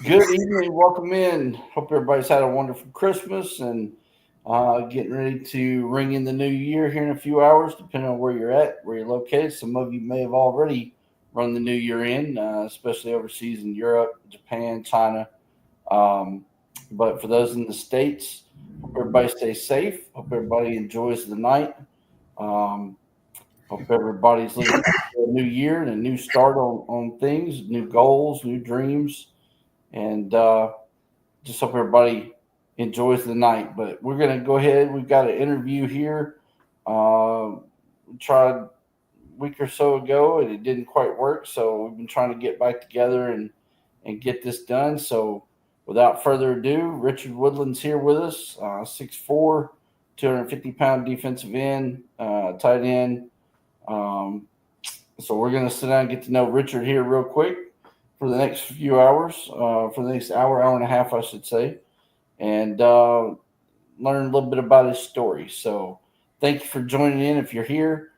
Good evening. Welcome in. Hope everybody's had a wonderful Christmas and getting ready to ring in the new year here in a few hours, depending on where you're at, where you're located. Some of you may have already run the new year in, especially overseas in Europe, Japan, China. Um, but for those in the States, hope everybody stays safe. Hope everybody enjoys the night. Um, Hope everybody's looking for a new year and a new start on things, new goals, new dreams, and just hope everybody enjoys the night. But we're going to go ahead. We've got an interview here. We tried a week or so ago and it didn't quite work. So we've been trying to get back together and get this done. So without further ado, Richard Woodlyn's here with us, 6'4", 250-pound defensive end, tight end. Um, so we're going to sit down and get to know Richard here real quick for the next few hours, for the next hour and a half, I should say, and learn a little bit about his story. So thank you for joining in. If you're here,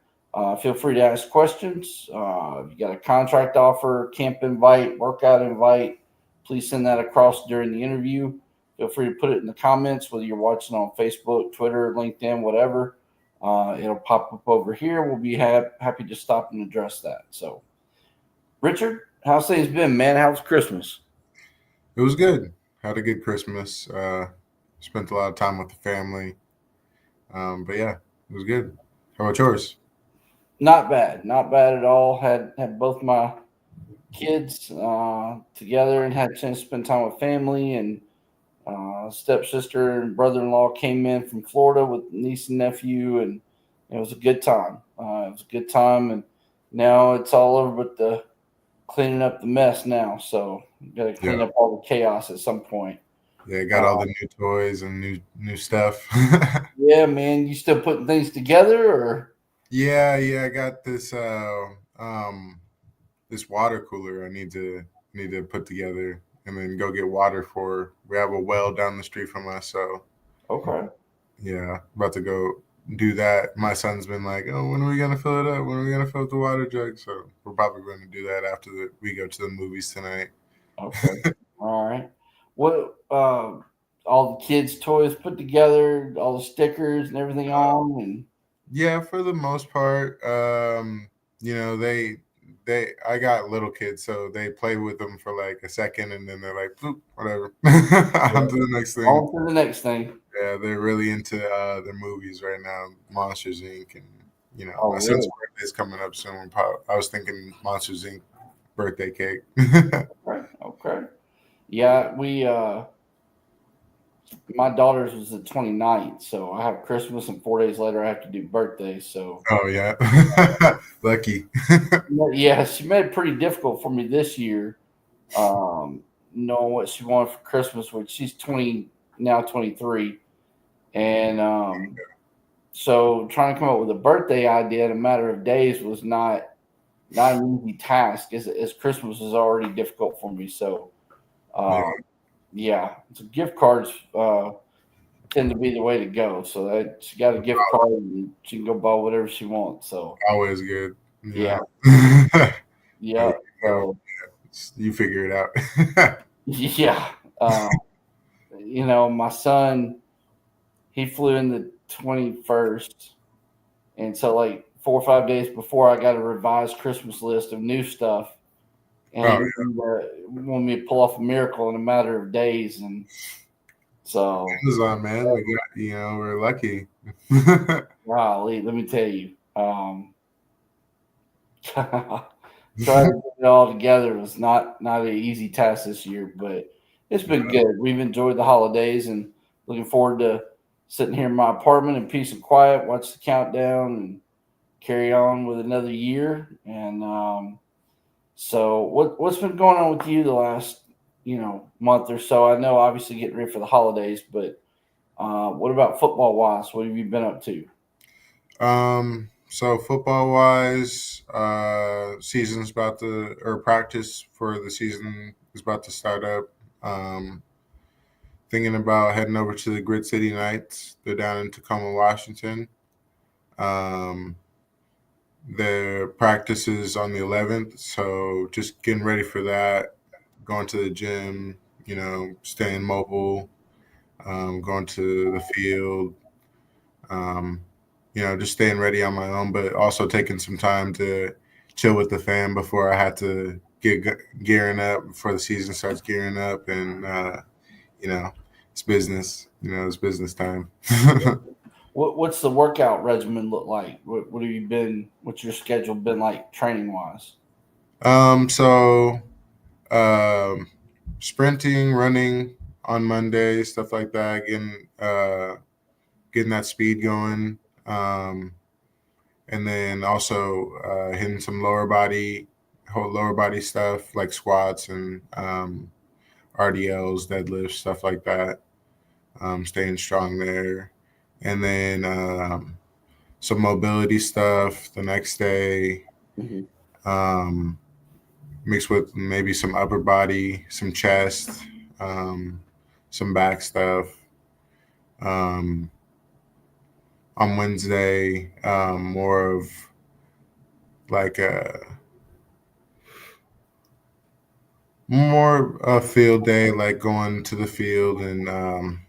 feel free to ask questions. If you got a contract offer, camp invite, workout invite, please send that across during the interview. Feel free to put it in the comments, whether you're watching on Facebook, Twitter, LinkedIn, whatever. It'll pop up over here. We'll be happy to stop and address that. So, Richard, how's things been, man? How's Christmas? It was good. Had a good Christmas. Spent a lot of time with the family. But yeah, it was good. How about yours? Not bad, not bad at all. Had both my kids together and had a chance to spend time with family. And stepsister and brother-in-law came in from Florida with niece and nephew, and it was a good time. It was a good time, and now it's all over. But the cleaning up the mess now, so got to clean Yeah, up all the chaos at some point. yeah. Got all Uh, the new toys and new stuff. yeah, man, you still putting things together, or Yeah. I got this this water cooler. I need to put together and then go get water for. We have a well down the street from us, so okay? yeah, about to go do that. My son's been like, "Oh, when are we gonna fill it up? When are we gonna fill up the water jug?" So we're probably going to do that after we go to the movies tonight. Okay. All right. What all the kids' toys put together, all the stickers and everything on, and Yeah, for the most part, you know, they I got little kids, so they play with them for like a second, and then they're like, "Bloop, whatever," on yeah, to the next thing. on to the next thing. Yeah, they're really into their movies right now, Monsters Inc. And Oh, my son's really? birthday's coming up soon. I was thinking Monsters Inc. birthday cake. Okay. Okay. Yeah, we my daughter's was the 29th, so I have Christmas and 4 days later I have to do birthday. So Oh yeah, lucky. yeah, she made it pretty difficult for me this year. Um, Knowing what she wanted for Christmas, which she's 20 now, 23, and so trying to come up with a birthday idea in a matter of days was not an easy task, as Christmas was already difficult for me. So Yeah, um, yeah, so gift cards tend to be the way to go. So that she got a gift card and she can go buy whatever she wants. So always good. yeah, There yeah. you go. So You figure it out. yeah, uh, my son, he flew in the 21st, and so like 4 or 5 days before, I got a revised Christmas list of new stuff, and Oh he wanted me to pull off a miracle in a matter of days, and so Amazon, man. We got, we're lucky. golly, let me tell you, trying to get it all together was not an easy task this year, but it's been good. We've enjoyed the holidays and looking forward to sitting here in my apartment in peace and quiet, watch the countdown, and carry on with another year. And so, what's been going on with you the last month or so? I know obviously getting ready for the holidays, but what about football wise? What have you been up to? So football wise, season's about to or practice for the season is about to start up. Um, Thinking about heading over to the Grit City Knights. They're down in Tacoma, Washington. Um, their practice is on the 11th, so just getting ready for that. Going to the gym, staying mobile, going to the field, um, just staying ready on my own, but also taking some time to chill with the fam before I had to get gearing up before the season starts gearing up, and you know, it's business. It's business time. What's the workout regimen look like? What have you been? What's your schedule been like training wise? So um, sprinting, running on Monday, stuff like that, getting that speed going. And then also hitting some whole lower body stuff like squats and RDLs, deadlifts, stuff like that. Staying strong there, and then some mobility stuff the next day, Hmm. um, mixed with maybe some upper body, some chest, um, some back stuff. Um, on Wednesday, more of like a field day, like going to the field and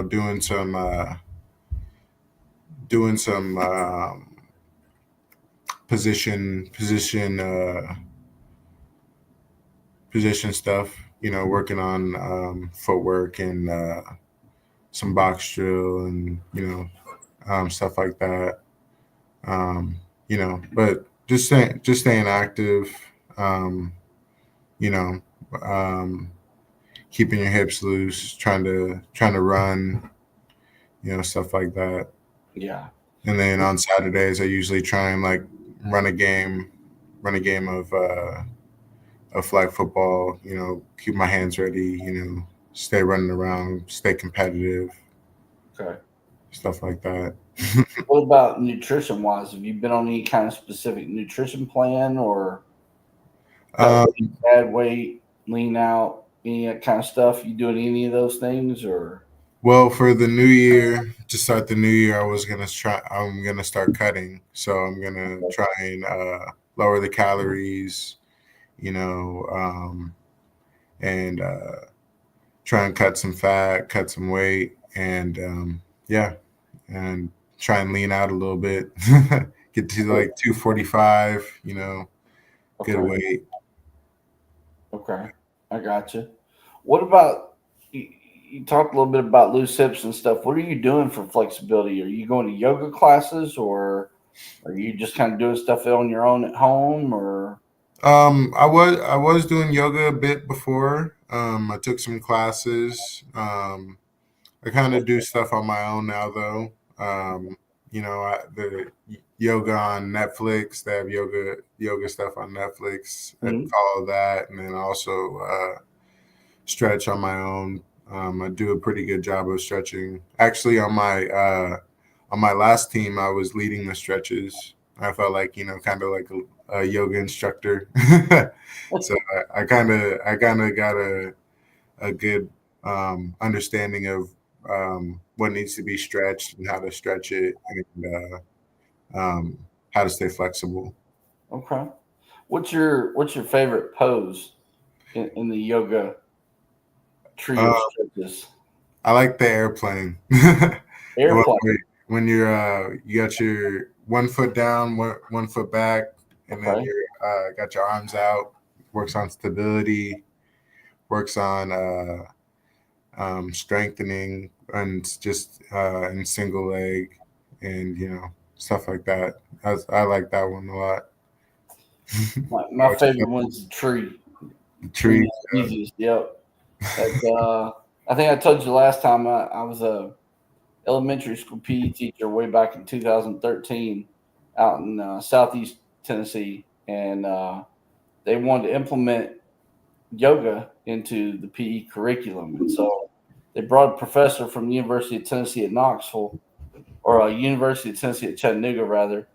doing some position position stuff. Working on footwork and some box drill and stuff like that. But just staying active. Um, you know, um, keeping your hips loose, trying to run, stuff like that. Yeah. And then on Saturdays, I usually try and like run a game, run a game of flag football. Keep my hands ready. Stay running around, stay competitive, Okay. stuff like that. What about nutrition wise? Have you been on any kind of specific nutrition plan or cut um, weight, add weight, lean out, any of that kind of stuff? You doing any of those things or? well, for the new year, to start the new year, I'm gonna start cutting. So I'm gonna try and lower the calories. You know, and try and cut some fat, cut some weight, and yeah, and try and lean out a little bit. Get to like 245. Good Okay. weight. Okay. I got you. What about you talked a little bit about loose hips and stuff. What are you doing for flexibility? Are you going to yoga classes or are you just kind of doing stuff on your own at home or I was doing yoga a bit before. I took some classes. I kind of do stuff on my own now, though. The yoga on Netflix. They have yoga stuff on Netflix. I Mhm. follow that, and then also stretch on my own. I do a pretty good job of stretching. Actually, on my last team, I was leading the stretches. I felt like kind of like a yoga instructor. So I kind of got a good understanding of what needs to be stretched and how to stretch it and how to stay flexible. Okay. What's your favorite pose in the yoga trio Uh, stretches? I like the airplane. The one Airplane. where when you got your one foot down, one foot back, and then Okay. you're got your arms out. Works on stability. Works on strengthening and just in single leg, and stuff like that. I like that one a lot. My What's your favorite one's the tree. favorite Tree tree? is the easiest. Yep. That's I think I told you last time I was a elementary school PE teacher way back in 2013 out in southeast Tennessee, and they wanted to implement yoga into the PE curriculum, and so they brought a professor from the University of Tennessee at Knoxville, or University of Tennessee at Chattanooga, rather,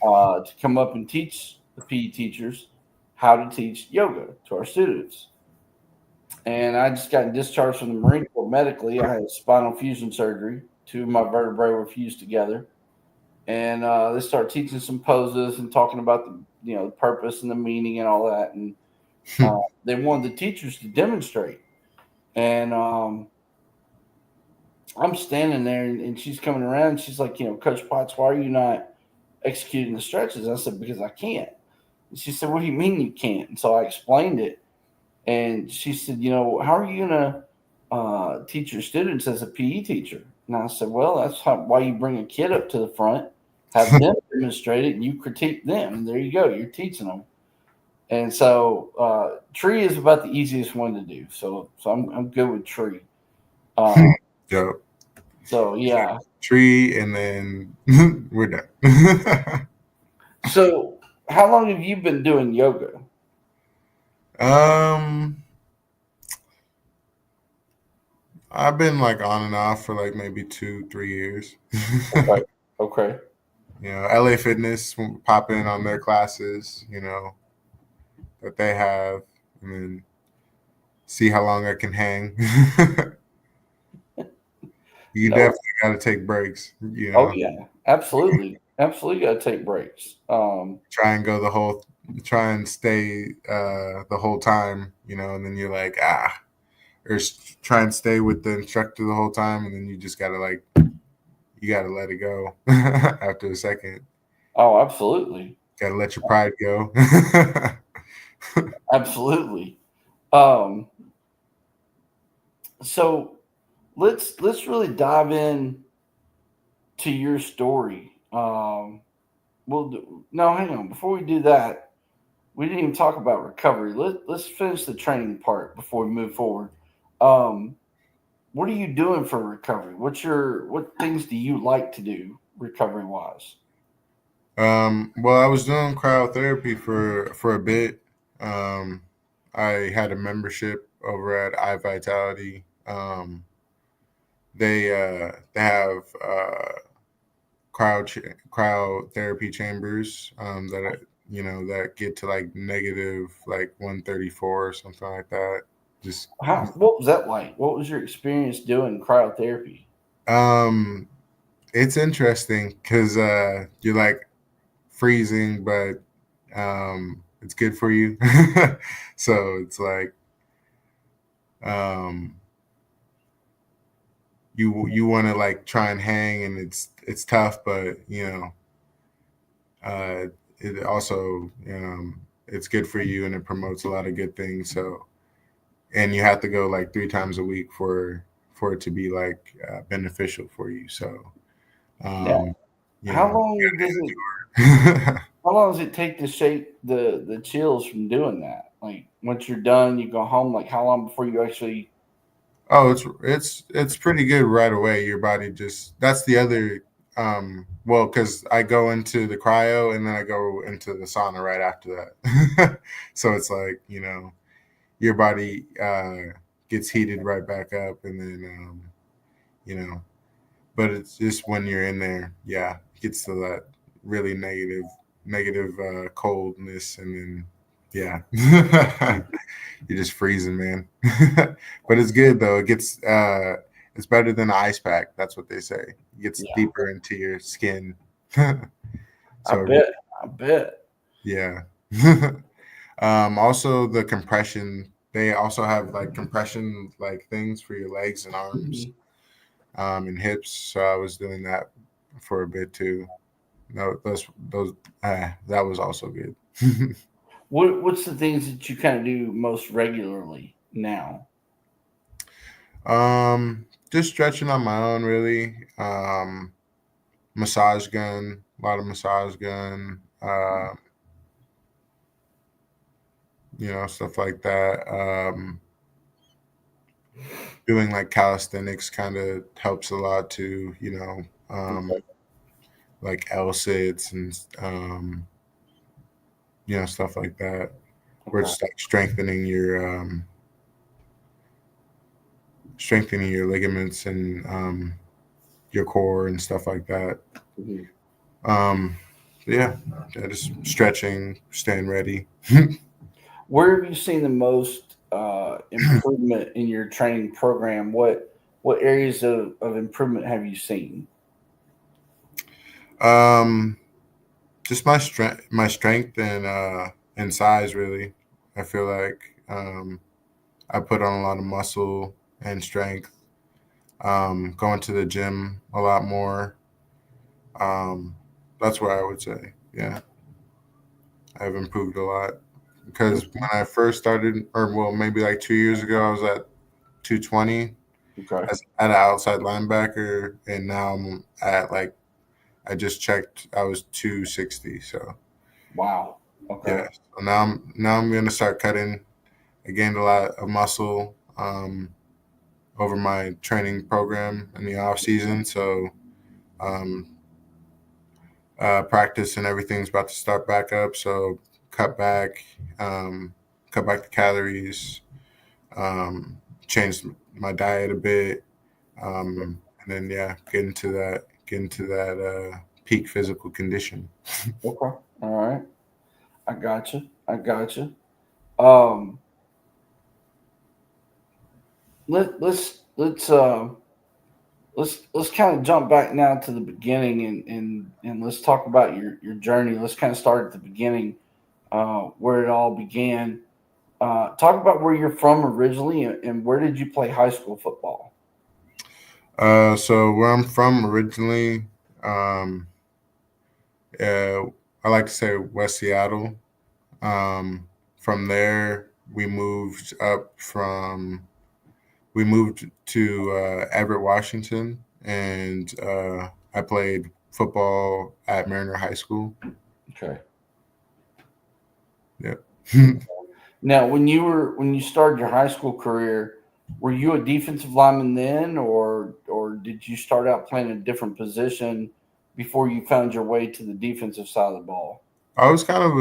to come up and teach the PE teachers how to teach yoga to our students. And I just got discharged from the Marine Corps medically. I had spinal fusion surgery. Two of my vertebrae were fused together, and they started teaching some poses and talking about the purpose and the meaning and all that. And they wanted the teachers to demonstrate. And I'm standing there, and she's coming around. And she's like, Coach Potts, why are you not executing the stretches? I said, because I can't. And she said, what do you mean you can't? And so I explained it. And she said, how are you going to teach your students as a PE teacher? And I said, well, that's why you bring a kid up to the front, have them demonstrate it, and you critique them. And there you go. You're teaching them. And so tree is about the easiest one to do. So I'm good with tree. Uh, Yep. so yeah. Tree, and then we're done. So how long have you been doing yoga? um, I've been like on and off for like maybe 2, 3 years. Okay. Okay. LA Fitness, pop in on their classes, that they have, and then see how long I can hang. You No. definitely got to take breaks, Oh yeah. Absolutely. Absolutely got to take breaks. try and go try and stay the whole time, and then you're like, or try and stay with the instructor the whole time, and then you just got to you got to let it go after a second. Oh, absolutely. Got to let your pride go. Absolutely. Um, so let's really dive in to your story. No, hang on. Before we do that, we didn't even talk about recovery. Let's finish the training part before we move forward. Um, what are you doing for recovery? What things do you like to do recovery wise? Well, I was doing cryotherapy for a bit. Um, I had a membership over at iVitality. They have cryotherapy chambers that get to like negative like 134 or something like that. Just What was that like? What was your experience doing cryotherapy? um, it's interesting because you're like freezing, but it's good for you. So it's like um, you want to like try and hang, and it's tough, but uh, it also it's good for you, and it promotes a lot of good things. So, and you have to go like 3 times a week for it to be like beneficial for you. So Yeah. um, How you long does it gotta how long does it take to shake the chills from doing that? Like once you're done, you go home. Like how long before you actually? Oh, it's pretty good right away. Your body just that's the other well, because I go into the cryo and then I go into the sauna right after that. So it's like, your body gets heated right back up, and then you know, but it's just when you're in there, yeah, it gets to that really negative coldness, and then yeah. You're just freezing, man. But it's good though. It's better than an ice pack. That's what they say. It gets Yeah, deeper into your skin. I So bet. I bet. yeah. Also the compression. They also have like compression like things for your legs and arms, Mhm. and hips. So I was doing that for a bit too. No, those that was also good. What's the things that you kind of do most regularly now? Just stretching on my own, really. Massage gun, a lot of massage gun, stuff like that. Doing like calisthenics kind of helps a lot too, Okay. like L sits and, stuff like that, where Okay. it's like strengthening your ligaments and your core and stuff like that. Mhm. Um, yeah, just stretching, staying ready. Where have you seen the most improvement in your training program? What areas of improvement have you seen? um, just my strength and size really. I feel like I put on a lot of muscle. and strength. Going to the gym a lot more. Um, that's what I would say. Yeah, I've improved a lot because when I first started, or well, maybe like 2 years ago, I was at 220 Okay. as at an outside linebacker, and now I'm at like I just checked, I was 260. So Wow. yeah, Okay. so now I'm gonna start cutting. I gained a lot of muscle over my training program in the off season, so um, practice and everything's about to start back up. So cut back, um, cut back the calories, um, change my diet a bit, and then yeah, get into that peak physical condition. Okay. All right. I got you. I got you. Um, let's kind of jump back now to the beginning and let's talk about your journey. Let's kind of start at the beginning, where it all began. Talk about where you're from originally and where did you play high school football? So where I'm from originally, um, uh, I like to say West Seattle. Um, from there, we moved to Everett, Washington, and I played football at Mariner High School. Okay. Yep. Now, when you started your high school career, were you a defensive lineman then, or did you start out playing a different position before you found your way to the defensive side of the ball? I was kind of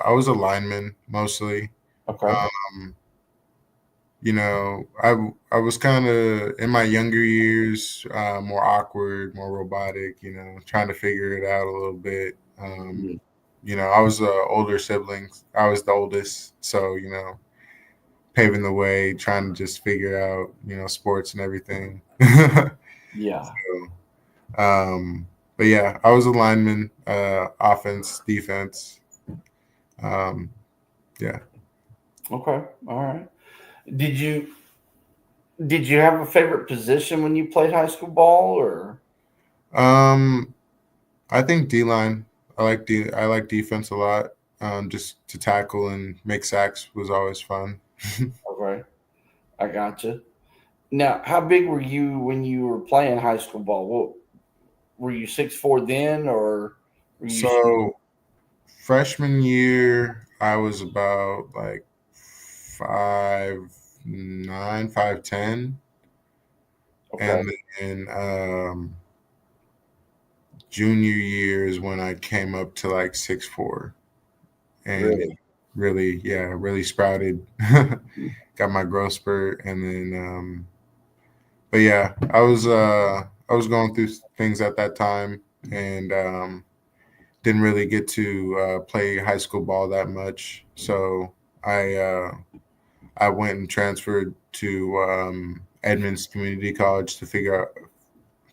I was a lineman mostly. Okay. Um, I was kind of in my younger years more awkward, more robotic. Trying to figure it out a little bit. Mhm. I was the older sibling. I was the oldest, so paving the way, trying to just figure out sports and everything. Yeah. But yeah, I was a lineman, offense, defense. Um, yeah. Okay. All right. Did you did you have a favorite position when you played high school ball, or Um, I think D line. I like defense a lot. Just to tackle and make sacks was always fun. okay? I gotcha. Now, how big were you when you were playing high school ball? What were you 6'4" then, or were you? So freshman year, I was about like 5'9", 5'10", Okay. and then junior year is when I came up to like 6'4", and Really? really, yeah, really sprouted. Got my growth spurt, and then, but yeah, I was going through things at that time, and didn't really get to play high school ball that much. So I uh, I went and transferred to Edmonds Community College to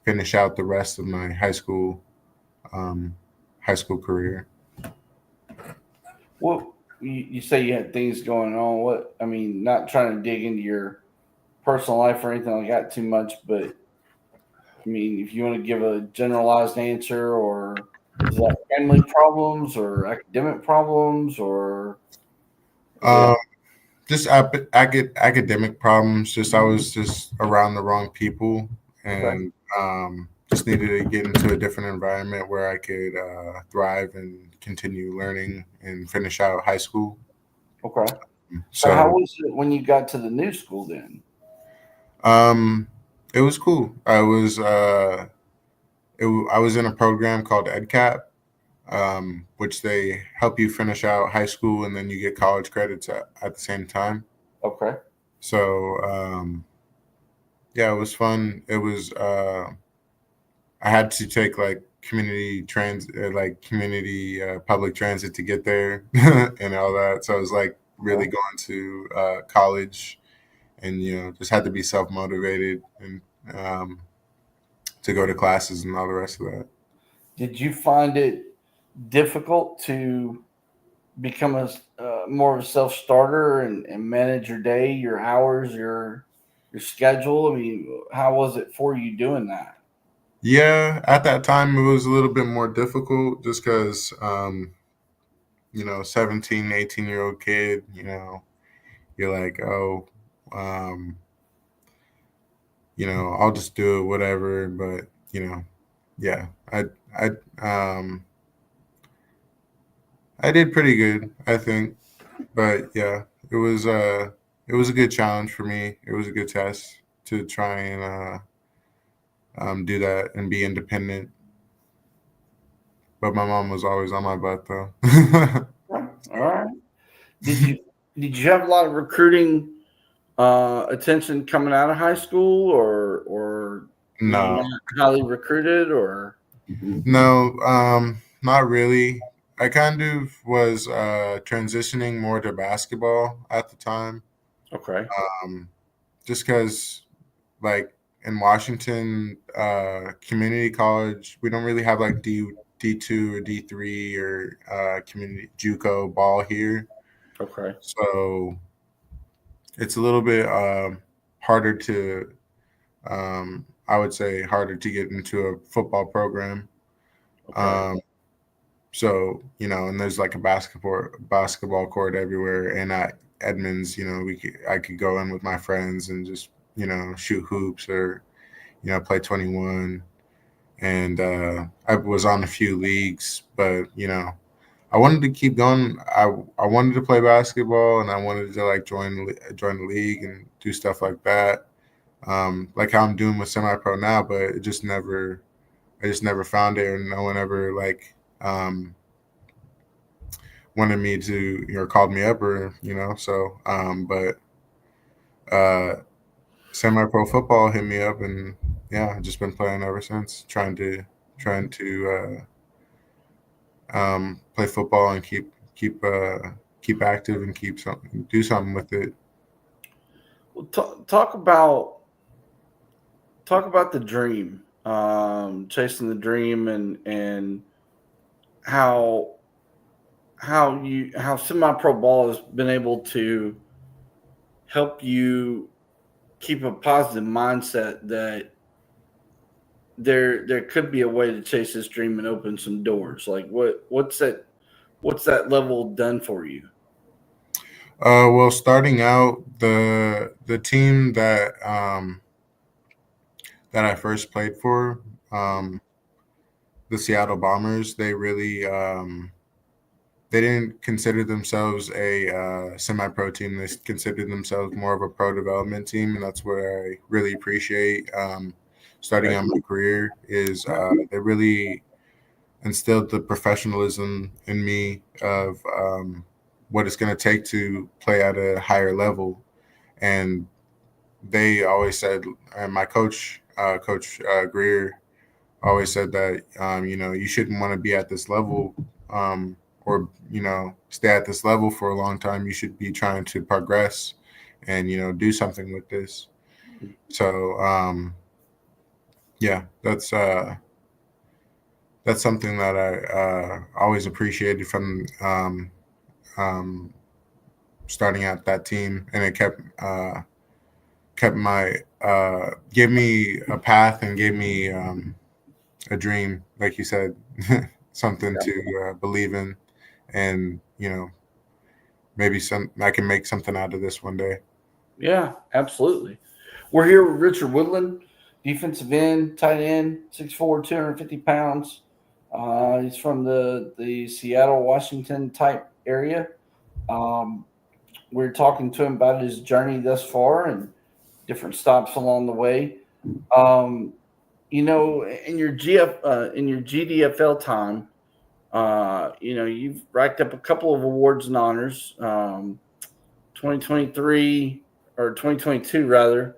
finish out the rest of my um, high school career. Well, you say you had things going on. What I mean, not trying to dig into your personal life or anything like that too much, but I mean, if you want to give a generalized answer, or is that family problems or academic problems, or is it Um, just I get academic problems. Just I was just around the wrong people, okay? and just needed to get into a different environment where I could thrive and continue learning and finish out high school. Okay. So how So was it when you got to the new school then? um, it was cool. I was in a program called EdCap, which they help you finish out high school and then you get college credits at the same time. Okay. So yeah, it was fun. I had to take like community public transit to get there and all that. So it was like really Okay. going to college, and just had to be self motivated and um, to go to classes and all the rest of that. Did you find it difficult to become a more of a self starter and manage your day, your hours, your? your schedule? I mean, how was it for you doing that? Yeah, at that time it was a little bit more difficult just because, 17, 18-year-old kid, you're like, oh, um, I'll just do it, whatever. But, yeah, I, um, I did pretty good, I think. But yeah, it was a good challenge for me. It was a good test to try and do that and be independent. But my mom was always on my butt, though. All right. Did you did you have a lot of recruiting attention coming out of high school, or were you No, not highly recruited, or no, not really. I kind of was transitioning more to basketball at the time, okay, um, just because, like, in Washington, community college, we don't really have like D2 or D3 or community JUCO ball here. okay, So it's a little bit harder to, I would say, harder to get into a football program. okay. Um, so and there's like a basketball court everywhere. And at Edmonds, I could go in with my friends and just shoot hoops or play 21. And I was on a few leagues, but I wanted to keep going. I wanted to play basketball, and I wanted to like join the league and do stuff like that, like how I'm doing with semi pro now. But I just never found it, and no one ever like wanted me to called me up or so. But uh, semi pro football hit me up, and yeah, I've just been playing ever since, trying to play football and keep active and do something with it. Well, talk about the dream, chasing the dream, and how how semi pro ball has been able to help you keep a positive mindset that there could be a way to chase this dream and open some doors. Like what's that level done for you? Well, starting out, the team that I first played for, um, the Seattle Bombers, they didn't consider themselves a semi-pro team. They considered themselves more of a pro development team, and that's what I really appreciate. Starting Okay. out my career is they really instilled the professionalism in me of what it's going to take to play at a higher level. And they always said, and my Coach Greer, always said that you shouldn't want to be at this level, or stay at this level for a long time. You should be trying to progress and do something with this. So yeah, that's something that I always appreciated from um, starting at that team, and it kept my gave me a path and gave me a dream, like you said, something Yeah. to believe in, and maybe I can make something out of this one day. Yeah, absolutely. We're here with Richard Woodlyn, defensive end, tight end, 6'4", 250 pounds. He's from the Seattle, Washington type area. Um, we're talking to him about his journey thus far and different stops along the way. Um, in your in your GDFL time, you've racked up a couple of awards and honors. 2023 or 2022 rather.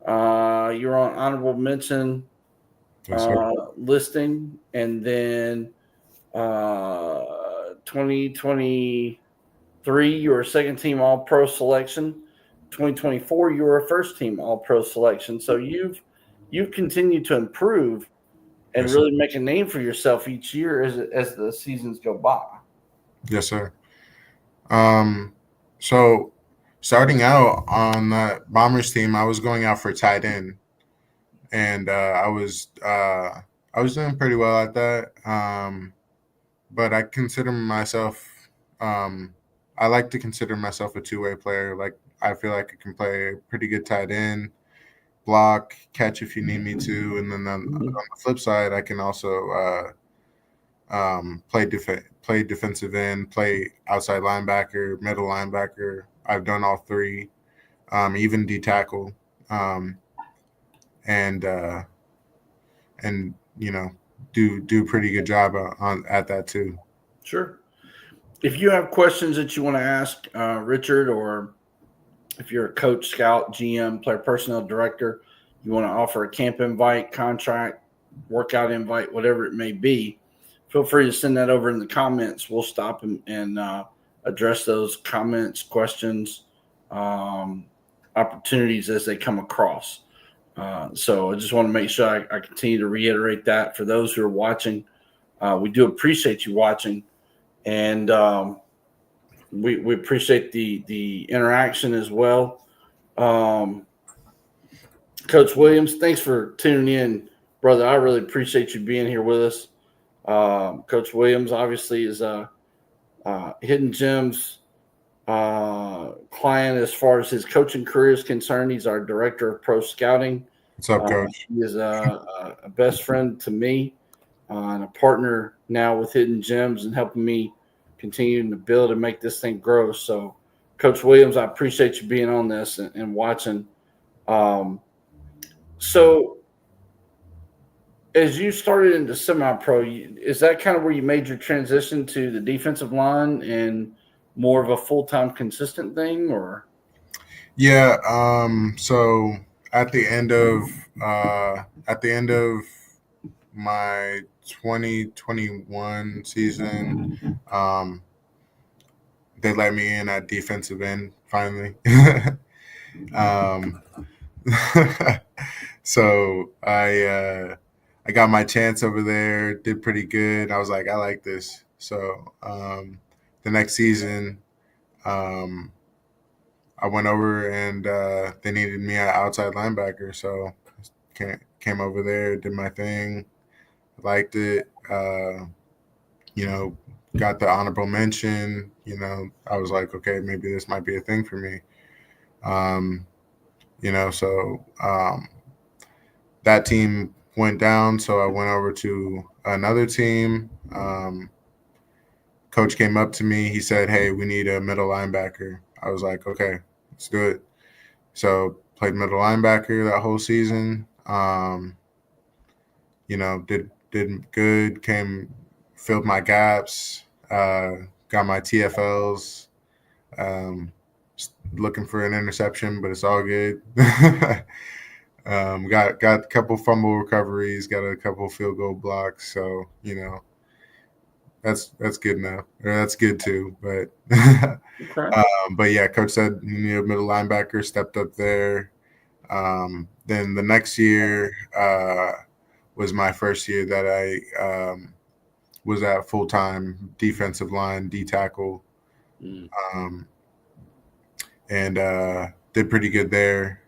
You're on honorable mention Yes, sir. listing, and then 2023 you were a second team All Pro selection. 2024 you were a first team All Pro selection. So you've continued to improve and Yes, sir. really make a name for yourself each year as the seasons go by. Yes, sir. Um, so starting out on that Bombers team, I was going out for tight end, and I was doing pretty well at that. But I consider myself I like to consider myself a two-way player. Like I feel like I can play a pretty good tight end, block, catch if you need me to, and then on Mhm. the flip side, I can also play defensive end, play outside linebacker, middle linebacker. I've done all three, even D tackle, um, and and do pretty good job on at that too. Sure. If you have questions that you want to ask Richard, or if you're a coach, scout, GM, player personnel director, you want to offer a camp invite, contract, workout invite, whatever it may be, feel free to send that over in the comments. We'll stop and address those comments, questions, um, opportunities as they come across. So I just want to make sure I continue to reiterate that for those who are watching. We do appreciate you watching, and we appreciate the interaction as well. Um, Coach Williams, thanks for tuning in, brother. I really appreciate you being here with us. Coach Williams obviously is a Hidden Gems client as far as his coaching career is concerned. He's our director of pro scouting. What's up, coach? He is a best friend to me and a partner now with Hidden Gems and helping me continue to build and make this thing grow. So, Coach Williams, I appreciate you being on this and watching. Um, so, as you started into semi-pro, is that kind of where you made your transition to the defensive line and more of a full-time consistent thing, or? Yeah. So at the end of my 2021 season, they let me in at defensive end finally. um, so I got my chance over there. Did pretty good. I was like, I like this. So the next season. Um, I went over and they needed me at outside linebacker, so came over there, did my thing, liked it. Got the honorable mention. I was like, okay, maybe this might be a thing for me. Um, so that team went down, so I went over to another team. Coach came up to me. He said, "Hey, we need a middle linebacker." I was like, "Okay, let's do it." So played middle linebacker that whole season. Did good. Filled my gaps. Got my TFLs. Um, Looking for an interception, but it's all good. Got a couple fumble recoveries. Got a couple field goal blocks. So that's good enough. Or that's good too. But Okay. but yeah, coach said you need a middle linebacker. Stepped up there. Then the next year was my first year that I was at full time defensive line, D tackle, Mm. um, and did pretty good there.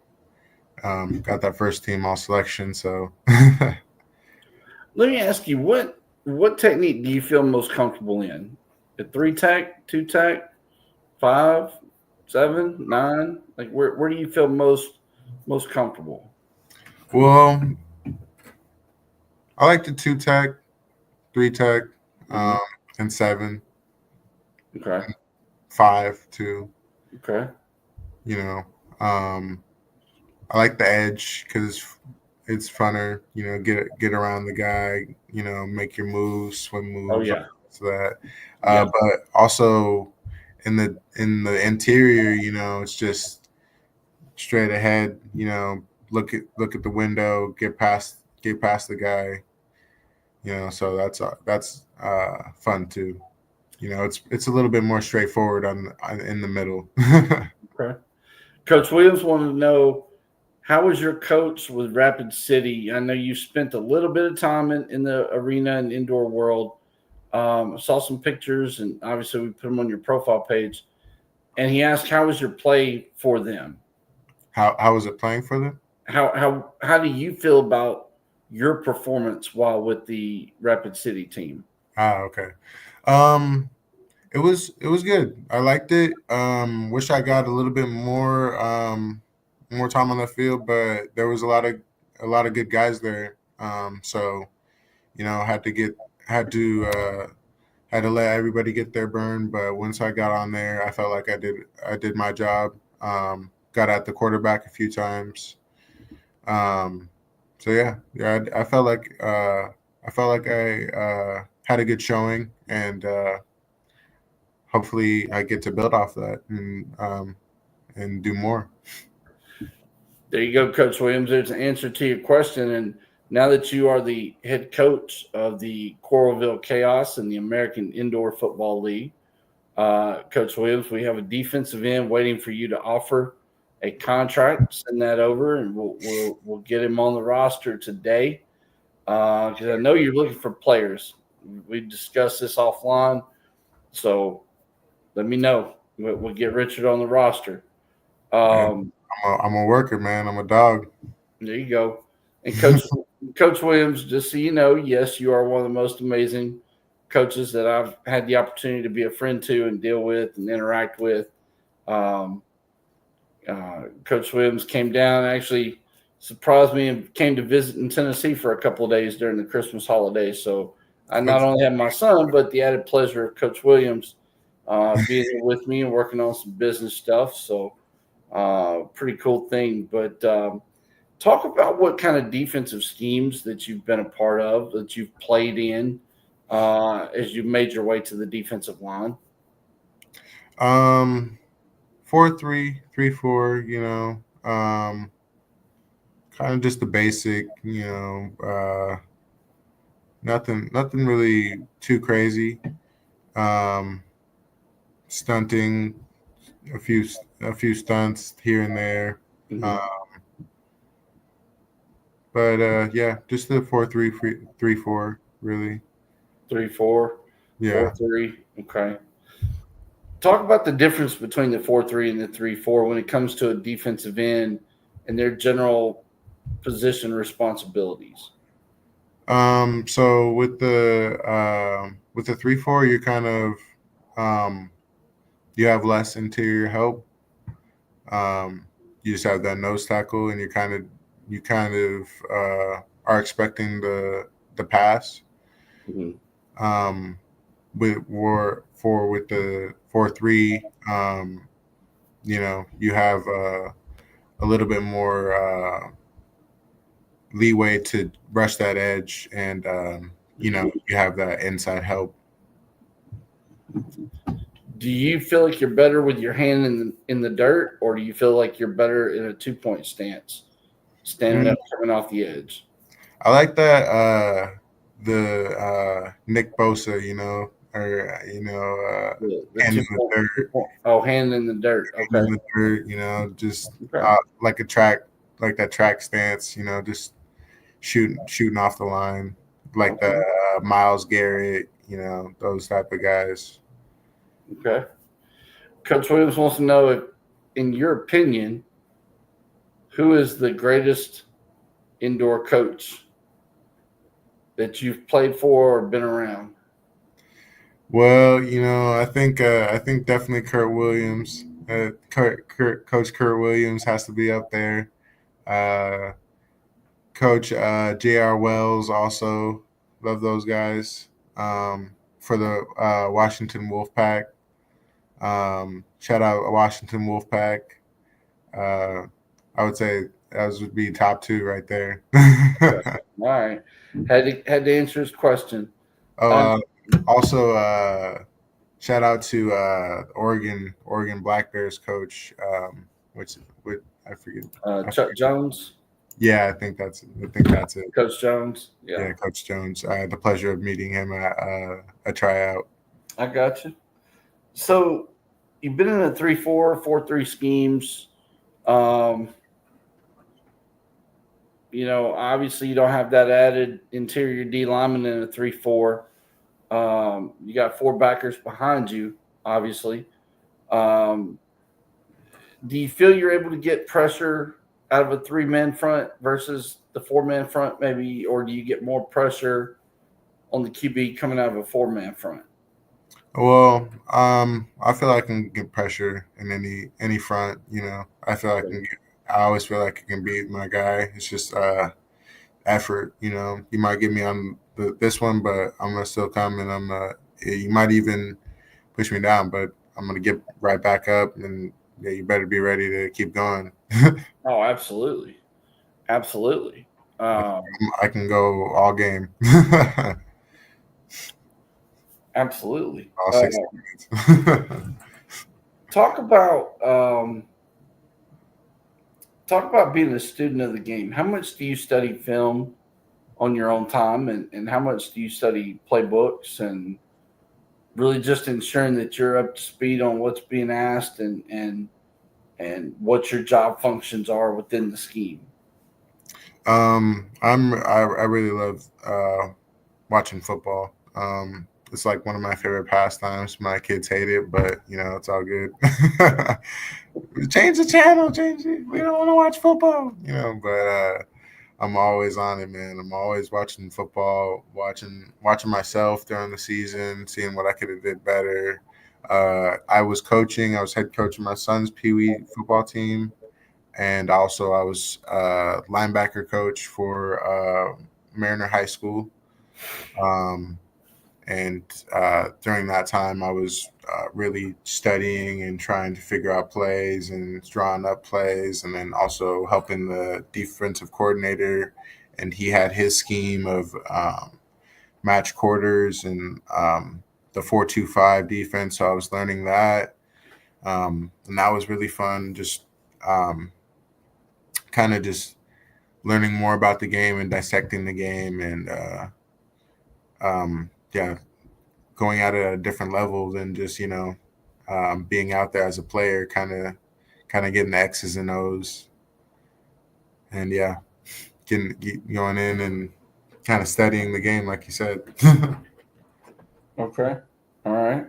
Got that first team all selection. So Let me ask you, what technique do you feel most comfortable in? A three tech, two tech, 5, 7, 9? Like where do you feel most comfortable? well, I like the two tech, three tech, Hmm. um, and 7, Okay. 5 too. Okay. You know, um, I like the edge because it's funner. Get around the guy. Make your moves, swim Oh moves, all yeah. to that. Yeah. But also in the interior, it's just straight ahead. Look at the window, get past the guy. So that's fun too. It's a little bit more straightforward in the middle. Okay. Coach Williams wanted to know, how was your coach with Rapid City? I know you spent a little bit of time in the arena and indoor world. I saw some pictures, and obviously we put them on your profile page. and he asked, "How was your play for them? How was it playing for them? How do you feel about your performance while with the Rapid City team?" Okay. Um, it was good. I liked it. Wish I got a little bit more time on the field, but there was a lot of good guys there. So had to let everybody get their burn. But once I got on there, I felt like I did my job. Got at the quarterback a few times. Um, so yeah, I felt like I had a good showing, and hopefully I get to build off that and do more. There you go, Coach Williams. There's an answer to your question. And now that you are the head coach of the Coralville Chaos and the American Indoor Football League, Coach Williams, we have a defensive end waiting for you to offer a contract. Send that over, and we'll get him on the roster today. Because I know you're looking for players. We discussed this offline, so let me know. We'll get Richard on the roster. Yeah, Um, I'm a worker, man. I'm a dog. There you go. And Coach Williams, just so you know, yes, you are one of the most amazing coaches that I've had the opportunity to be a friend to and deal with and interact with. Um, Coach Williams came down, actually surprised me and came to visit in Tennessee for a couple of days during the Christmas holidays. So I not That's, only had my son, but the added pleasure of Coach Williams being here with me and working on some business stuff. So pretty cool thing. But talk about what kind of defensive schemes that you've been a part of, that you've played in as you made your way to the defensive line. um 4-3, 3-4. Kind of just the basic. Nothing really too crazy. Um, Stunting, a few a few stunts here and there. Mm-hmm. Uh, but yeah, just the 4-3, 3-4, really. 3-4, Yeah. 4-3. Okay. Talk about the difference between the 4-3 and the 3-4 when it comes to a defensive end and their general position responsibilities. So with the 3-4, you're kind of um, you have less interior help. You just have that nose tackle, and you kind of are expecting the pass. Mm-hmm. Um, with the 4-3, you have a little bit more leeway to rush that edge, and you have that inside help. Do you feel like you're better with your hand in the dirt, or do you feel like you're better in a 2 point stance, standing Mm, up, coming off the edge? I like that the Nick Bosa, or The hand in two the point, dirt, oh, hand in the dirt. hand Okay. in the dirt, just Okay. like like that track stance, just shooting off the line, like the Okay. Miles Garrett, those type of guys. Okay. Coach Williams wants to know if, in your opinion, who is the greatest indoor coach that you've played for or been around? Well, I think definitely Kurt Williams. Coach Kurt Williams has to be up there. Uh, Coach J.R. Wells also love those guys for the Washington Wolfpack. Shout out Washington Wolfpack. Uh, I would say those would be top two right there. Okay. All right. Had to answer his question. Oh, Um, also shout out to Oregon Black Bears coach, which I forget. Chuck Jones, Yeah, I think that's it. Coach Jones. Yeah, Yeah, Coach Jones. I had the pleasure of meeting him at a tryout. I got you. So you've been in a 3-4, 4-3 schemes. Um, obviously you don't have that added interior D lineman in a 3-4. You got four backers behind you, obviously. Do you feel you're able to get pressure out of a 3-man front versus the 4-man front, maybe, or do you get more pressure on the QB coming out of a 4-man front? Well, I feel like I can get pressure in any front. I feel like I always feel like I can beat my guy. It's just effort. You might get me on this one, but I'm gonna still come, and you might even push me down, but I'm gonna get right back up, and yeah, you better be ready to keep going. Oh, absolutely, absolutely. I can go all game, Absolutely. all 60 minutes. Talk about talk about being a student of the game. How much do you study film on your own time, and how much do you study playbooks and really just ensuring that you're up to speed on what's being asked and what your job functions are within the scheme? I really love watching football. It's like one of my favorite pastimes. My kids hate it, but it's all good. Change the channel, change it. We don't want to watch football, but I'm always on it, man. I'm always watching football, watching myself during the season, seeing what I could have did better. I was coaching. I was head coach of my son's Pee Wee football team, and also I was linebacker coach for Mariner High School. Um, and during that time, I was really studying and trying to figure out plays and drawing up plays, and then also helping the defensive coordinator. And he had his scheme of match quarters and the 4-2-5 defense. So I was learning that. And that was really fun. Just kind of just learning more about the game and dissecting the game, and yeah, going at it at a different level than just being out there as a player, kind of getting the X's and O's, and yeah, going in and kind of studying the game, like you said. Okay. All right.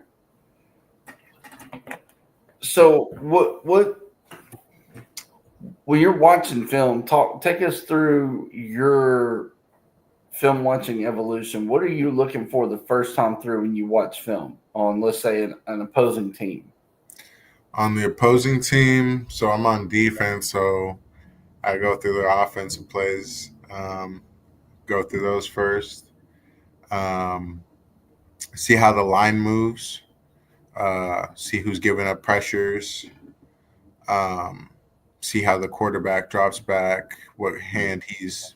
So what when you're watching film, take us through your film watching evolution. What are you looking for the first time through when you watch film on, let's say, an opposing team? On the opposing team, so I'm on defense, so I go through the offensive plays, go through those first, um, see how the line moves, see who's giving up pressures, um, see how the quarterback drops back, what hand he is,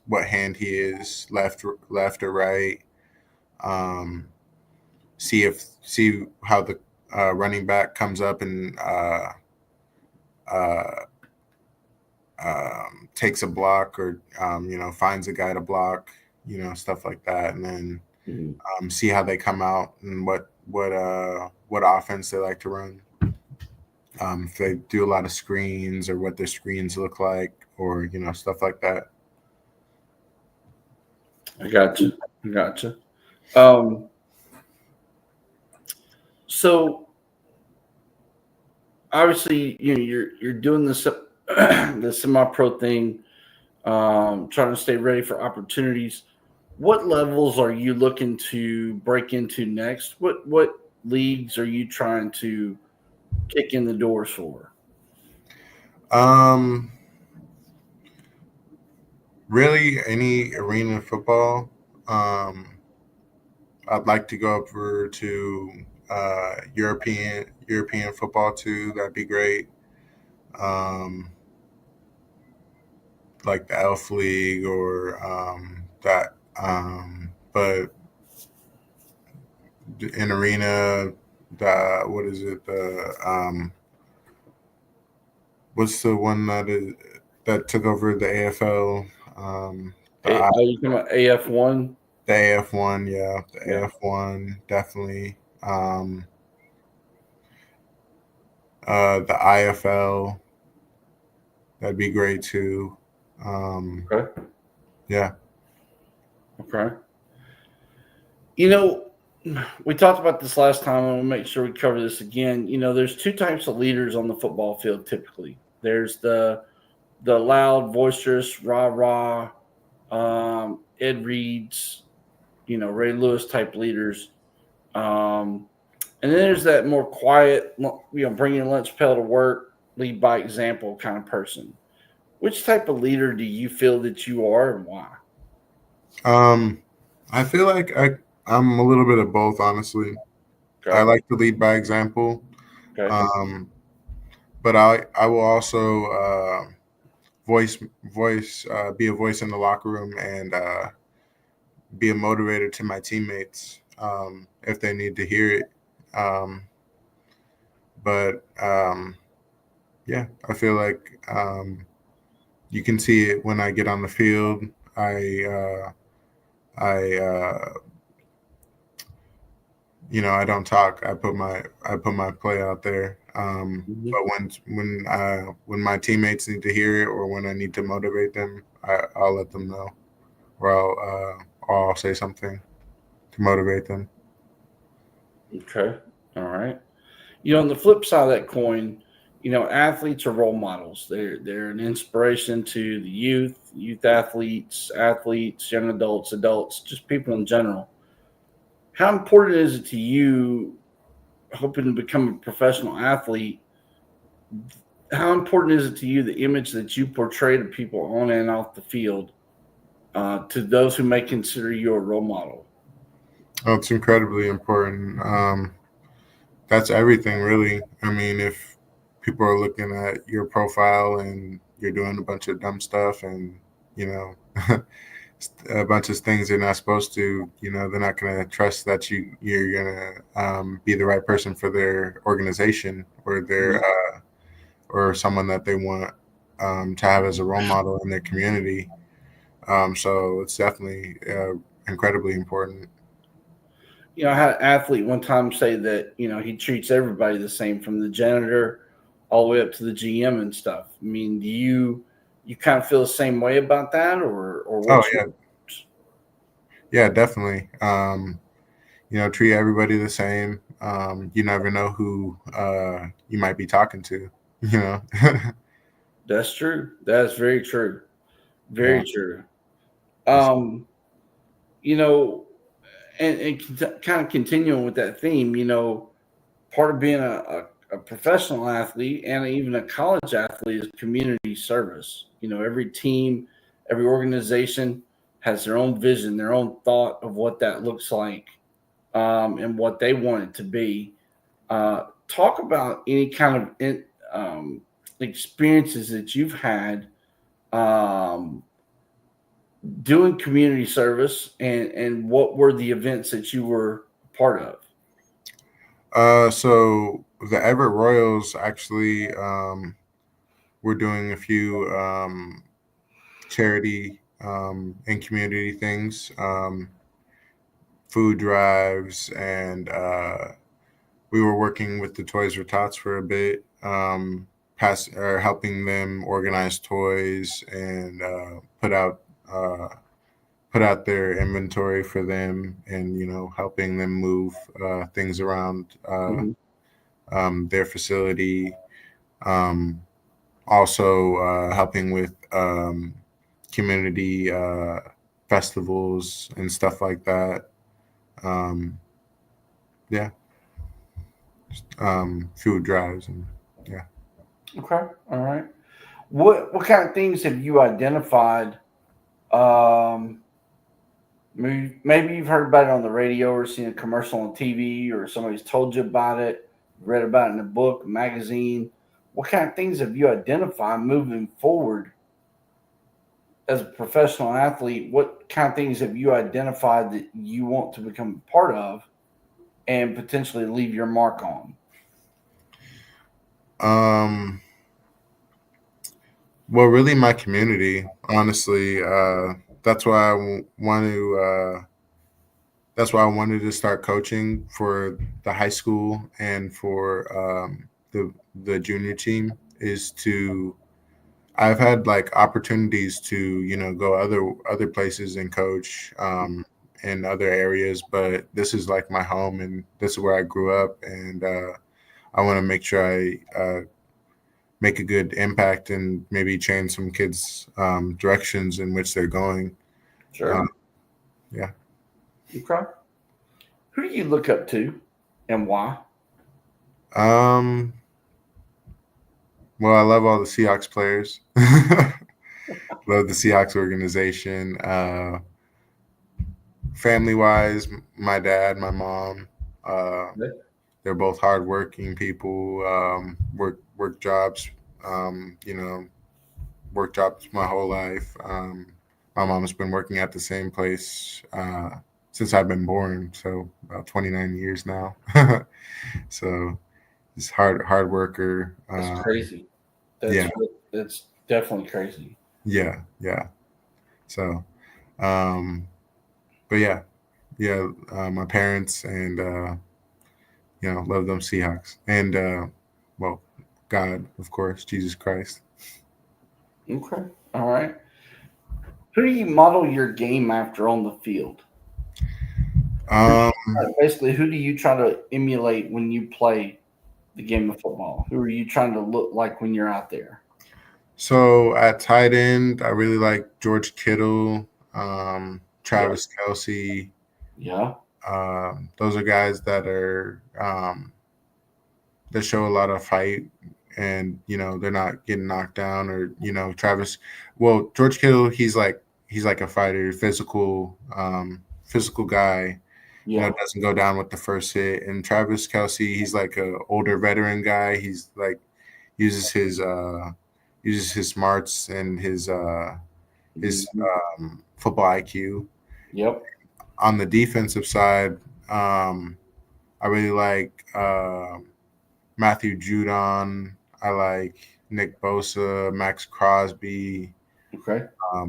left or right. Um, see how the running back comes up and uh, takes a block, or finds a guy to block, stuff like that, and then Mm-hmm. see how they come out and what offense they like to run. If they do a lot of screens, or what their screens look like, or stuff like that. I gotcha. I gotcha. Um, so obviously, you're doing this the semi-pro thing, trying to stay ready for opportunities. What levels are you looking to break into next? What leagues are you trying to kick in the doors for? Um, Really, any arena football. I'd like to go over to European football too. That'd be great. Um, like the Elf League, or that. But in arena, the what is it? The what's the one that took over the AFL? Are you talking about AF1? The AF1, yeah, the Yeah. AF1 definitely. The IFL, that'd be great too. Okay. Yeah. Okay. You know, we talked about this last time. I want to make sure we cover this again. There's two types of leaders on the football field typically. There's the loud, boisterous, rah rah, Ed Reed's, Ray Lewis type leaders. Um, and then there's that more quiet, bring your lunch pail to work, lead by example kind of person. Which type of leader do you feel that you are, and why? Um, I feel like I'm a little bit of both, honestly. I Okay. like to lead by example, Okay. um, but I will also voice be a voice in the locker room and be a motivator to my teammates if they need to hear it. Um, but yeah, I feel like you can see it when I get on the field. I I don't talk. I put my play out there. Mhm. But when my teammates need to hear it or when I need to motivate them, I'll let them know, or I'll say something to motivate them. Okay. All right. On the flip side of that coin, athletes are role models. They're an inspiration to the youth athletes, young adults, just people in general. How important is it to you, hoping to become a professional athlete? How important is it to you, the image that you portray to people on and off the field, to those who may consider you a role model? Oh, it's incredibly important. That's everything, really. I mean, if people are looking at your profile and you're doing a bunch of dumb stuff and you know a bunch of things they're not supposed to, they're not going to trust that you're going to be the right person for their organization or their Mhm. or someone that they want to have as a role model in their community. So it's definitely incredibly important. I had an athlete one time say that he treats everybody the same, from the janitor all the way up to the GM and stuff. I mean, do you kind of feel the same way about that, or Oh what's your? yeah, yeah, definitely. Treat everybody the same. You never know who you might be talking to. You know, That's true. That's very true. yeah. Very true. Um, you know, and kind of continuing with that theme, part of being a professional athlete and even a college athlete is community service. Every team, every organization has their own vision, their own thought of what that looks like, and what they want it to be. Talk about any kind of experiences that you've had, um, doing community service, and what were the events that you were part of. So the Everett Royals actually we're doing a few charity and community things, food drives, and we were working with the Toys for Tots for a bit, pass or helping them organize toys and uh, put out their inventory for them, and helping them move things around Mhm. their facility. Um, Also helping with community festivals and stuff like that. Um, yeah, food drives and yeah. Okay, all right. What kind of things have you identified? Um, maybe you've heard about it on the radio or seen a commercial on TV, or somebody's told you about it, read about it in a book, magazine. What kind of things have you identified moving forward as a professional athlete? What kind of things have you identified that you want to become a part of and potentially leave your mark on? Um, well, really, my community. Honestly, that's why want to. That's why I wanted to start coaching for the high school and for the junior team. Is to I've had like opportunities to go other places and coach in other areas, but this is like my home and this is where I grew up, and I want to make sure make a good impact and maybe change some kids' directions in which they're going. Uh, Sure. yeah. Okay. Who do you look up to and why? Um, well, I love all the Seahawks players. Love the Seahawks organization. Family wise, my dad, my mom, uh, Yeah. they're both hardworking people. Work jobs. You know, work jobs my whole life. My mom's been working at the same place since I've been born, so about 29 years now. So he's hard worker. That's crazy. Yeah, That's definitely crazy. yeah. So, um, but yeah. My parents and love them Seahawks and well, God, of course, Jesus Christ. Okay. All right. Who do you model your game after on the field? Um, Basically, who do you try to emulate when you play the game of football? Who are you trying to look like when you're out there? so at tight end, I really like George Kittle, Yeah. Travis Kelsey. Yeah. Those are guys that show a lot of fight, and they're not getting knocked down or Travis. Well, George Kittle, he's like a fighter, physical guy. Yeah. Doesn't go down with the first hit. And Travis Kelsey, he's like a older veteran guy. He's like uses his uh uses his smarts and his Mhm. football IQ. Yep. On the defensive side, I really like Matthew Judon. I like Nick Bosa, Max Crosby. Okay.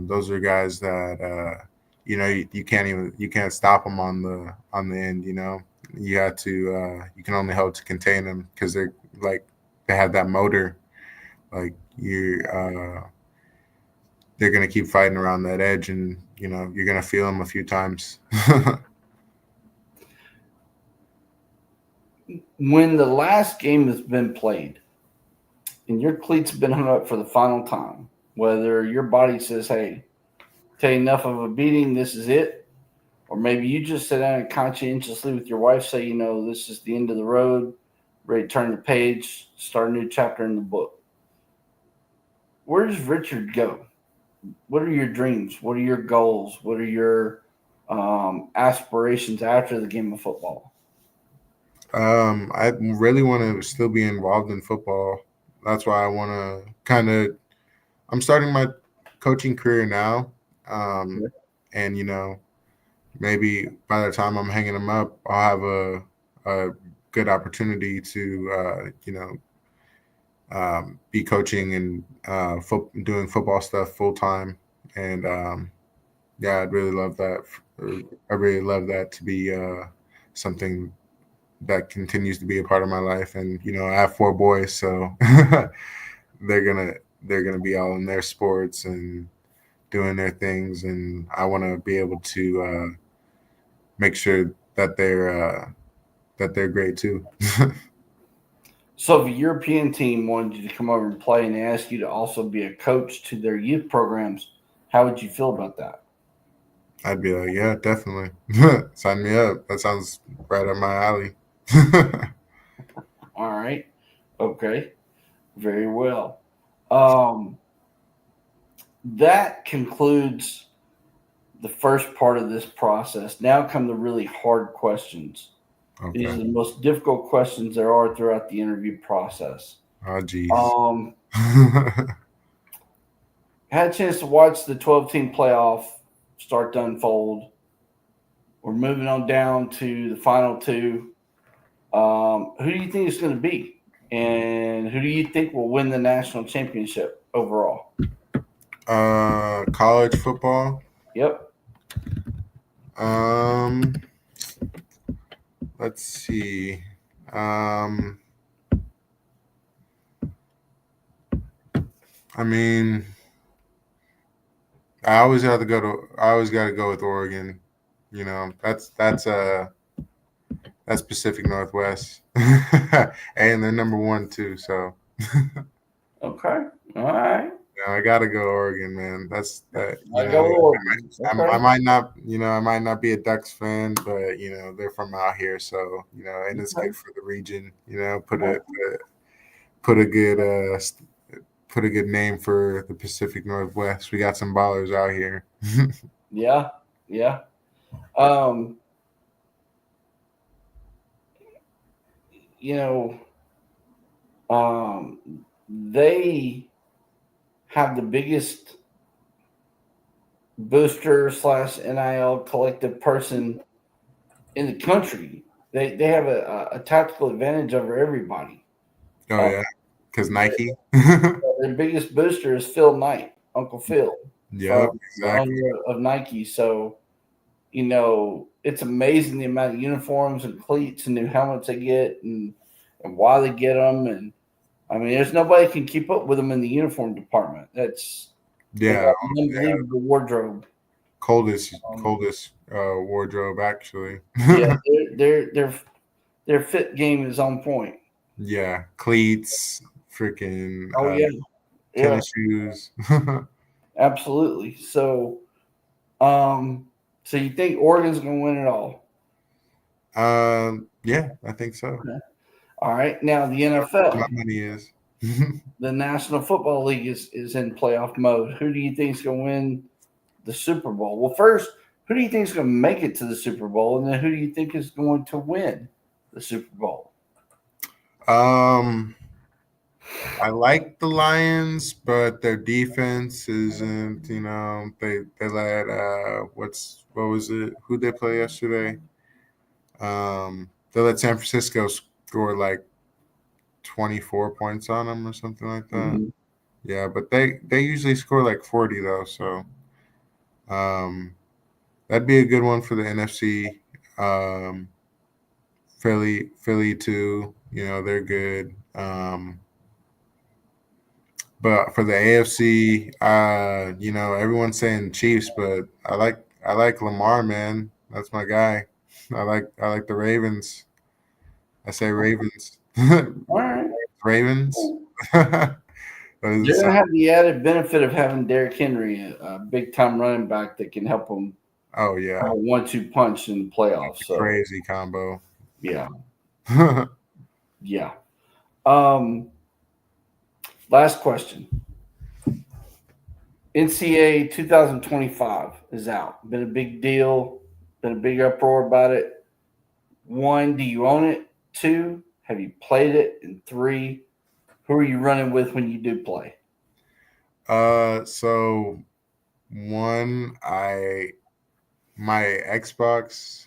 Those are guys that you can't stop them on the end. You have to you can only hope to contain them because they have that motor. Like they're gonna keep fighting around that edge, and you're gonna feel them a few times. When the last game has been played and your cleats have been hung up for the final time, whether your body says, "Hey, take enough of a beating, this is it," or maybe you just sit down and conscientiously with your wife say, "This is the end of the road, ready to turn the page, start a new chapter in the book." Where does Richard go? What are your dreams? What are your goals? What are your aspirations after the game of football? I really want to still be involved in football. That's why I want to I'm starting my coaching career now. Um, and maybe by the time I'm hanging them up, I'll have a good opportunity to be coaching and doing football stuff full time. And yeah, I'd really love that. I really love that to be something that continues to be a part of my life. And I have 4 boys, so they're gonna they're gonna be all in their sports and doing their things, and I want to be able to make sure that they're great too. So, if a European team wanted you to come over and play and they asked you to also be a coach to their youth programs, how would you feel about that? I'd be like, yeah, definitely, sign me up. That sounds right up my alley. All right. Okay. Very well. Um, that concludes the first part of this process. Now come the really hard questions. These are Okay. the most difficult questions there are throughout the interview process. Oh, geez. Um, had a chance to watch the 12-team playoff start to unfold. We're moving on down to the final two. Who do you think is going to be? And who do you think will win the national championship overall? College football. Yep. Um, let's see. Um, I mean, I always got to go with Oregon. That's Pacific Northwest, and they're number 1 too. So Okay. All right. Yeah, I gotta go Oregon, man. That's that. I go Oregon. I Okay. might not, I might not be a Ducks fan, but they're from out here, so and it's Okay. good for the region. Well, Put a good put a good name for the Pacific Northwest. We got some ballers out here. yeah. Yeah. Um, you know, they have the biggest booster slash NIL collective person in the country. They have a tactical advantage over everybody. Oh Uh, yeah, because Nike. their biggest booster is Phil Knight, Uncle Phil, Yep, from the exactly. owner of Nike. So it's amazing the amount of uniforms and cleats and new helmets they get, and why they get them. And I mean, there's nobody can keep up with them in the uniform department. They Yeah, got an yeah. unbelievable wardrobe. Um, Coldest wardrobe actually. yeah, their fit game is on point. Yeah, cleats, freaking Oh yeah, yeah, tennis shoes. absolutely. Um, so you think Oregon's going to win it all? Yeah, I think so. Okay. All right. Now the My NFL, money is. the National Football League is in playoff mode. Who do you think is going to win the Super Bowl? Well, first, who do you think is going to make it to the Super Bowl, and then who do you think is going to win the Super Bowl? um, I like the Lions, but their defense isn't. They let what was it? Who they play yesterday? They let San Francisco score like 24 points on them or something like that. Mhm. Yeah, but they usually score like 40 though, so um, that'd be a good one for the NFC. Um, Philly too. They're good. But for the AFC, everyone's saying Chiefs, but I like Lamar, man. That's my guy. I like the Ravens. I say Ravens. All right. Ravens. Cool. That They're is going so- to have the added benefit of having Derrick Henry, a big time running back that can help them oh have yeah, a 1-2 punch in the playoffs. So, crazy combo. yeah, yeah. Um, Last question. NCAA 2025 is out. Been a big deal. Been a big uproar about it. One, do you own it? Two, have you played it? And three, who are you running with when you do play? So one, my Xbox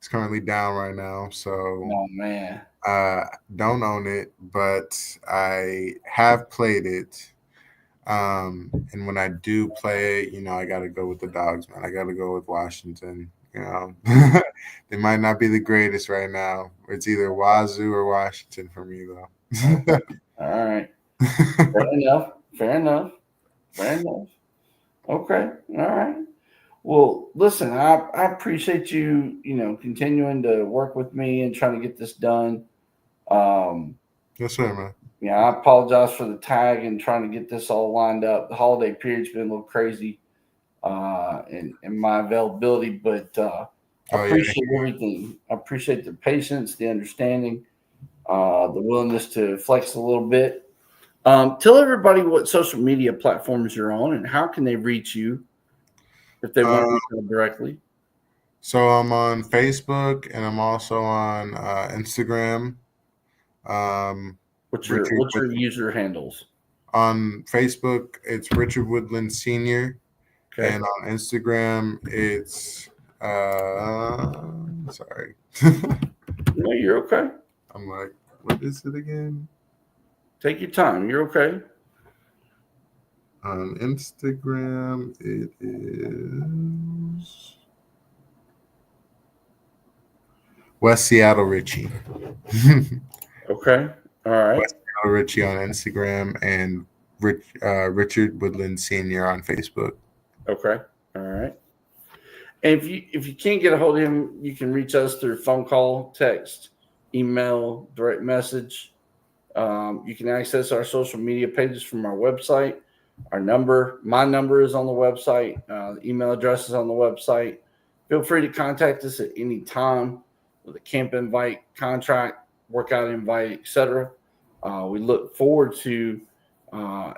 is currently down right now, so Oh man. uh don't own it, but I have played it. And when I do play it, I gotta go with the dogs, man. I gotta go with Washington. They might not be the greatest right now. It's either Wazoo or Washington for me, Okay. though. All right. Fair enough. Fair enough. Fair enough. Okay. All right. Well, listen, I appreciate you, continuing to work with me and trying to get this done. Um, Yes, sir, man. I apologize for the tag and trying to get this all lined up. The holiday period's been a little crazy in my availability, but I Oh yeah, appreciate everything. I appreciate the patience, the understanding, the willingness to flex a little bit. Tell everybody what social media platforms you're on and how can they reach you if they want to uh, reach out directly. so I'm on Facebook and I'm also on Instagram. Um, What's your Richard what's your user handles? on Facebook, it's Richard Woodland Senior, Okay. and on Instagram, it's sorry, No, you're okay. I'm like, what is it again? Take your time. You're okay. On Instagram, it is West Seattle Richie. Okay. All right. West Seattle Richie on Instagram and Richard Woodland Senior on Facebook. Okay. All right. And if you can't get a hold of him, you can reach us through phone call, text, email, direct message. You can access our social media pages from our website. My number is on the website. The email address is on the website. Feel free to contact us at any time with a camp invite, contract, workout invite, etc. We look forward to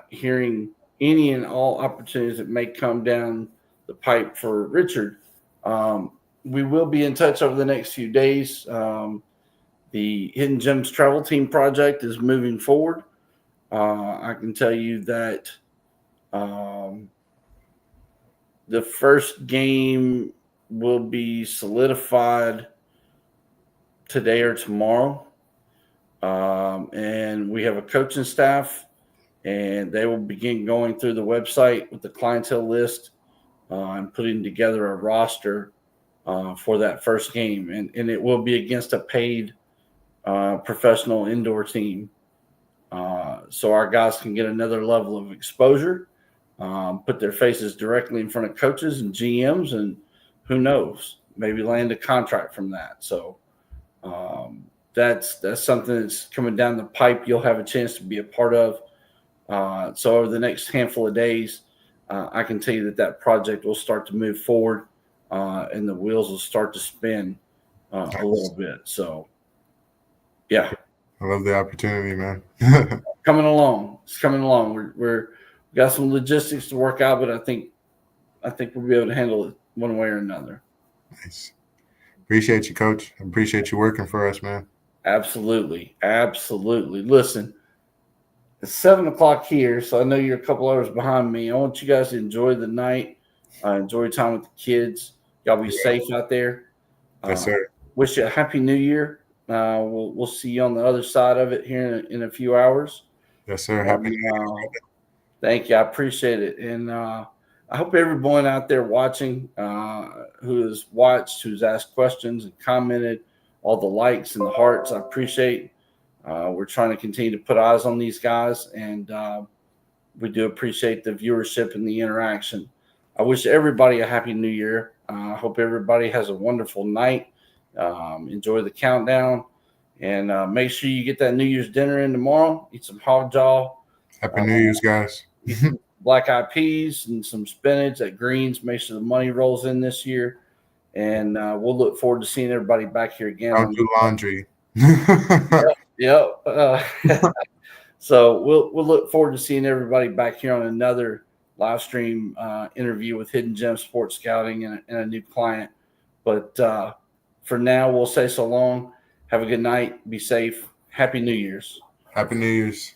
hearing any and all opportunities that may come down the pipe for Richard. We will be in touch over the next few days. The Hidden Gems Travel Team project is moving forward. I can tell you that the first game will be solidified today or tomorrow. And we have a coaching staff, and they will begin going through the website with the clientele list and putting together a roster for that first game. And it will be against a paid professional indoor team. So our guys can get another level of exposure, put their faces directly in front of coaches and GMs, and who knows, maybe land a contract from that. So that's something that's coming down the pipe. You'll have a chance to be a part of. So over the next handful of days, I can tell you that project will start to move forward, and the wheels will start to spin a little bit. So, yeah. I love the opportunity, man. Coming along. It's coming along. We got some logistics to work out, but I think we'll be able to handle it one way or another. Nice. Appreciate you, Coach. I appreciate you working for us, man. Absolutely. Listen, it's 7:00 here, so I know you're a couple hours behind me. I want you guys to enjoy the night, enjoy time with the kids. Y'all be safe out there. Yes, sir. Wish you a happy New Year. We'll see you on the other side of it here in a few hours. Yes, sir. Happy New Year. Thank you. I appreciate it. And I hope everyone out there watching who has watched, who's asked questions and commented, all the likes and the hearts, I appreciate. We're trying to continue to put eyes on these guys, and we do appreciate the viewership and the interaction. I wish everybody a happy New Year. I hope everybody has a wonderful night. Enjoy the countdown, and make sure you get that New Year's dinner in tomorrow. Eat some hog jaw. Happy New Year's, guys. Eat some black-eyed peas and some spinach at Greens. Make sure the money rolls in this year, and we'll look forward to seeing everybody back here again. Don't do laundry. Yep. So we'll look forward to seeing everybody back here on another live stream interview with Hidden Gem Sports Scouting and a new client. But for now, we'll say so long. Have a good night. Be safe. Happy New Year's. Happy New Year's.